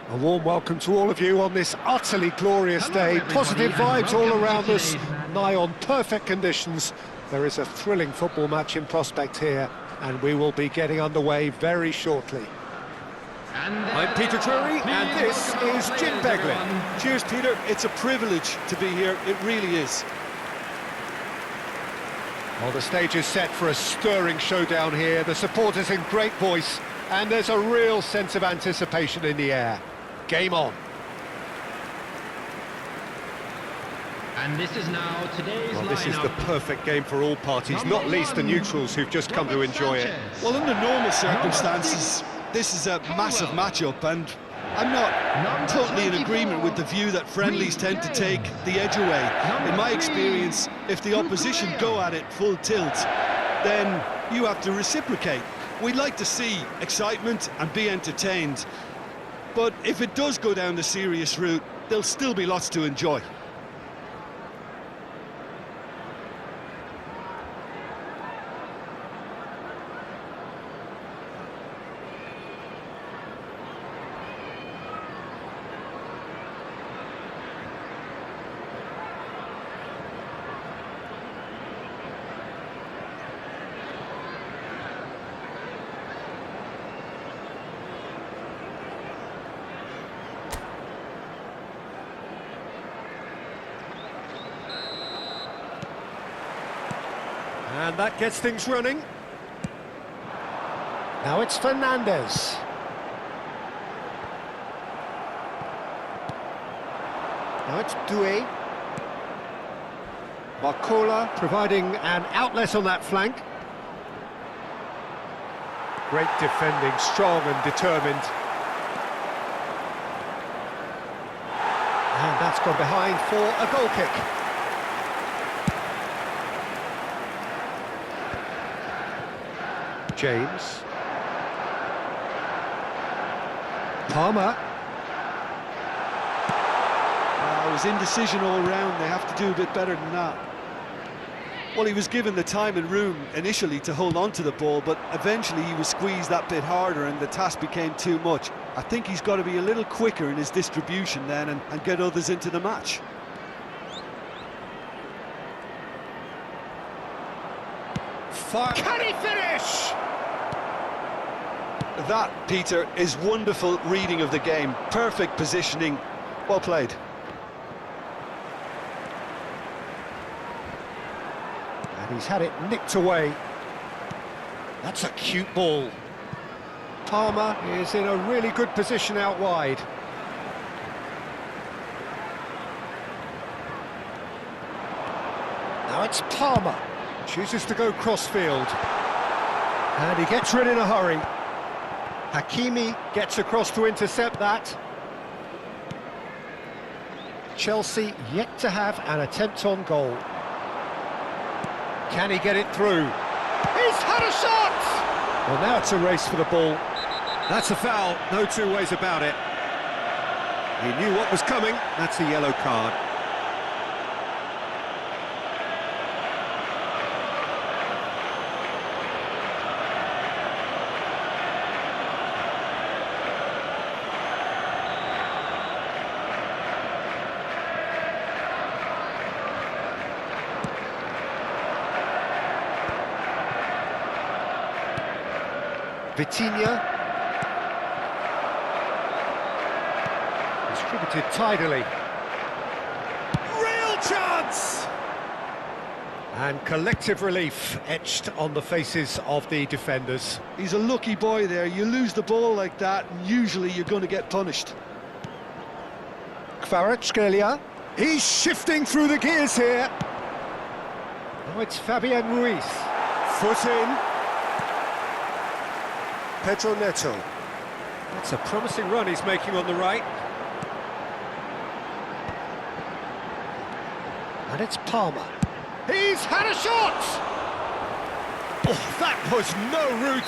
A warm welcome to all of you on this utterly glorious day. Positive vibes all around us, nigh on perfect conditions. There is a thrilling football match in prospect here, and we will be getting underway very shortly. I'm Peter Drury, and this is Jim Beglin. Cheers, Peter. It's a privilege to be here. It really is. Well, the stage is set for a stirring showdown here. The supporters in great voice, and there's a real sense of anticipation in the air. Game on. And this is now today's Well, this is the perfect game for all parties, not least the neutrals who've just come to enjoy it. Well, under normal circumstances, this is a massive matchup, and I'm not totally in agreement with the view that friendlies tend to take the edge away. In my experience, if the opposition go at it full tilt, then you have to reciprocate. We'd like to see excitement and be entertained, but if it does go down the serious route, there'll still be lots to enjoy. And that gets things running. Now it's Fernandez. Now it's Doué. Barcola providing an outlet on that flank. Great defending, strong and determined. And that's gone behind for a goal kick. James. Palmer. It was indecision all round. They have to do a bit better than that. Well, he was given the time and room initially to hold on to the ball, but eventually he was squeezed that bit harder and the task became too much. I think he's got to be a little quicker in his distribution then and get others into the match. Can he finish? That, Peter, is wonderful reading of the game. Perfect positioning. Well played. And he's had it nicked away. That's a cute ball. Palmer is in a really good position out wide. Now it's Palmer. Chooses to go cross-field. And he gets rid in a hurry. Hakimi gets across to intercept that. Chelsea yet to have an attempt on goal. Can he get it through? He's had a shot! Well, now it's a race for the ball. That's a foul, no two ways about it. He knew what was coming, that's a yellow card. Vitinha. Distributed tidily. Real chance! And collective relief etched on the faces of the defenders. He's a lucky boy there. You lose the ball like that, and usually you're going to get punished. Kvaratskhelia. He's shifting through the gears here. Now it's Fabian Ruiz. Foot in. Pedro Neto. That's a promising run he's making on the right. And it's Palmer. He's had a shot! Oh, that was no route.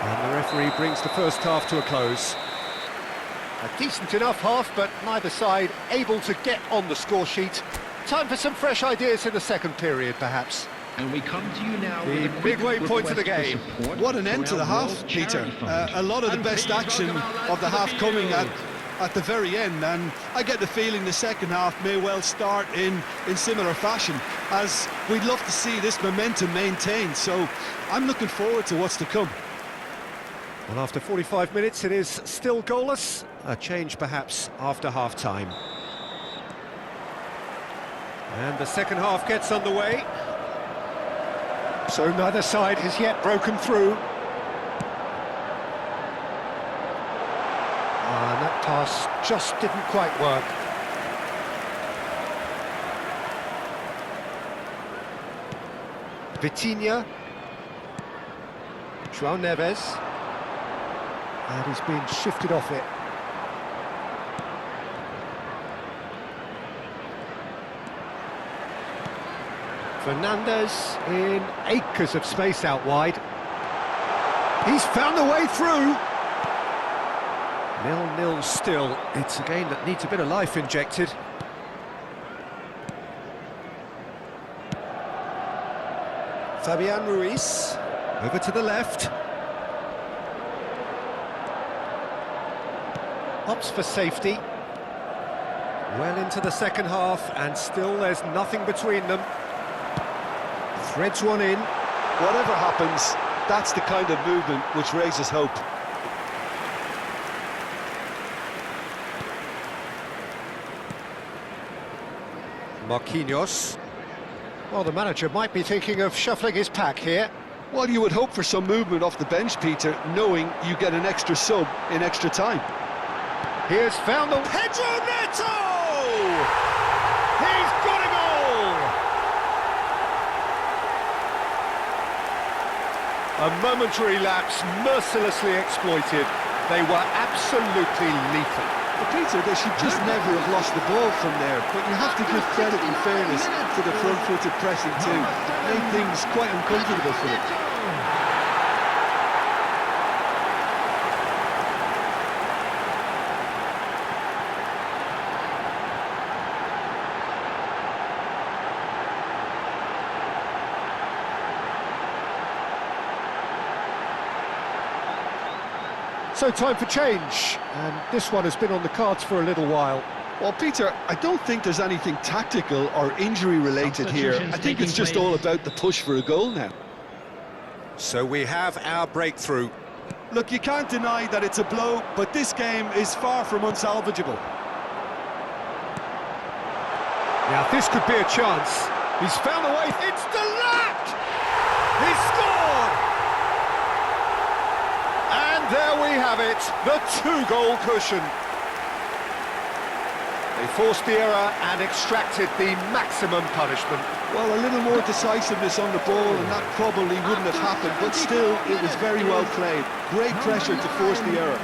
And the referee brings the first half to a close. A decent enough half, but neither side able to get on the score sheet. Time for some fresh ideas in the second period, perhaps. And we come to you now The with a big quick waypoint of the request game. for support What an end to the our half, World Peter. Charity Fund. A lot of the And best please action welcome our lads of the to half coming field. at the very end, and I get the feeling the second half may well start in similar fashion, as we'd love to see this momentum maintained. So I'm looking forward to what's to come. Well, after 45 minutes, it is still goalless. A change, perhaps, after half-time. And the second half gets underway. So neither side has yet broken through. And that pass just didn't quite work. Vitinha. João Neves. And he's been shifted off it. Fernandes in acres of space out wide. He's found a way through. 0-0 still. It's a game that needs a bit of life injected. Fabian Ruiz. Over to the left. Opts for safety. Well into the second half, and still there's nothing between them. Threads one in. Whatever happens, that's the kind of movement which raises hope. Marquinhos. Well, the manager might be thinking of shuffling his pack here. Well, you would hope for some movement off the bench, Peter, knowing you get an extra sub in extra time. Here's found the... Pedro Neto! He's got a goal! A momentary lapse mercilessly exploited. They were absolutely lethal. But Peter, they should just never have lost the ball from there, but you have to give credit and fairness to the front-footed pressing too. Made things quite uncomfortable for them. So time for change, and this one has been on the cards for a little while. Well, Peter, I don't think there's anything tactical or injury-related here. I think it's just all about the push for a goal now. So we have our breakthrough. Look, you can't deny that it's a blow, but this game is far from unsalvageable. Now this could be a chance. He's found a way. It's Delac! He scored! And there we have it, the two-goal cushion. They forced the error and extracted the maximum punishment. Well, a little more decisiveness on the ball, and that probably wouldn't have happened, but still, it was very well played. Great pressure to force the error.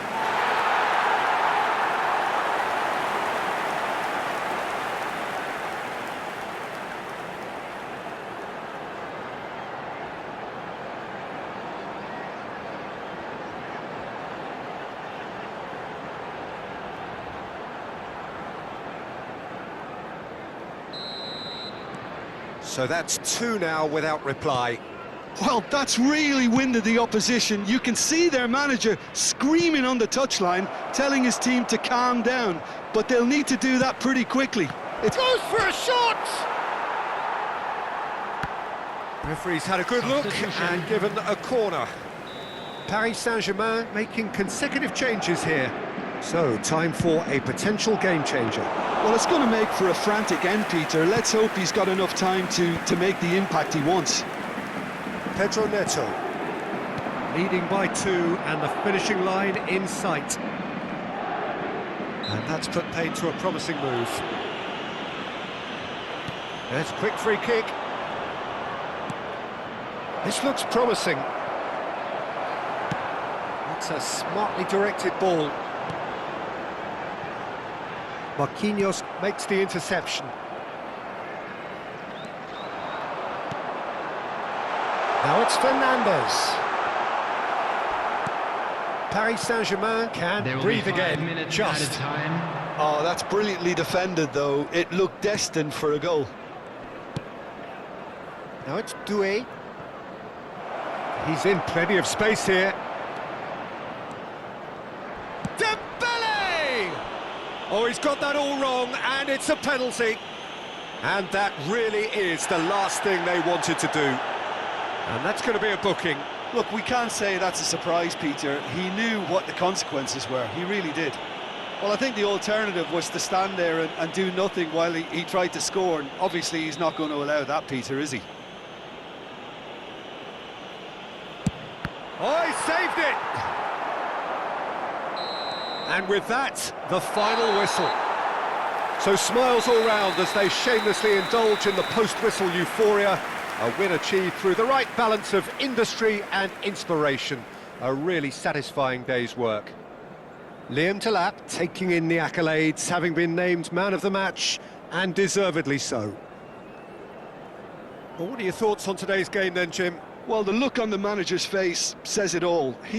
So that's two now without reply. Well, that's really winded the opposition. You can see their manager screaming on the touchline, telling his team to calm down, but they'll need to do that pretty quickly. It goes for a shot! Referee's had a good look and given a corner. Paris Saint-Germain making consecutive changes here. So, time for a potential game changer. Well, it's going to make for a frantic end, Peter. Let's hope he's got enough time to make the impact he wants. Pedro Neto. Leading by two and the finishing line in sight. And that's put paid to a promising move. There's a quick free kick. This looks promising. It's a smartly directed ball. Marquinhos makes the interception. Now it's Fernandes. Paris Saint-Germain can breathe again, just. Oh, that's brilliantly defended, though. It looked destined for a goal. Now it's Doué. He's in plenty of space here. Dembele! Oh, he's got that all wrong, and it's a penalty. And that really is the last thing they wanted to do. And that's going to be a booking. Look, we can't say that's a surprise, Peter. He knew what the consequences were. He really did. Well, I think the alternative was to stand there and do nothing while he tried to score. And obviously, he's not going to allow that, Peter, is he? Oh, he saved it! And with that, the final whistle. So smiles all round as they shamelessly indulge in the post-whistle euphoria. A win achieved through the right balance of industry and inspiration. A really satisfying day's work. Liam Delap taking in the accolades, having been named man of the match, and deservedly so. Well, what are your thoughts on today's game then, Jim? Well, the look on the manager's face says it all. He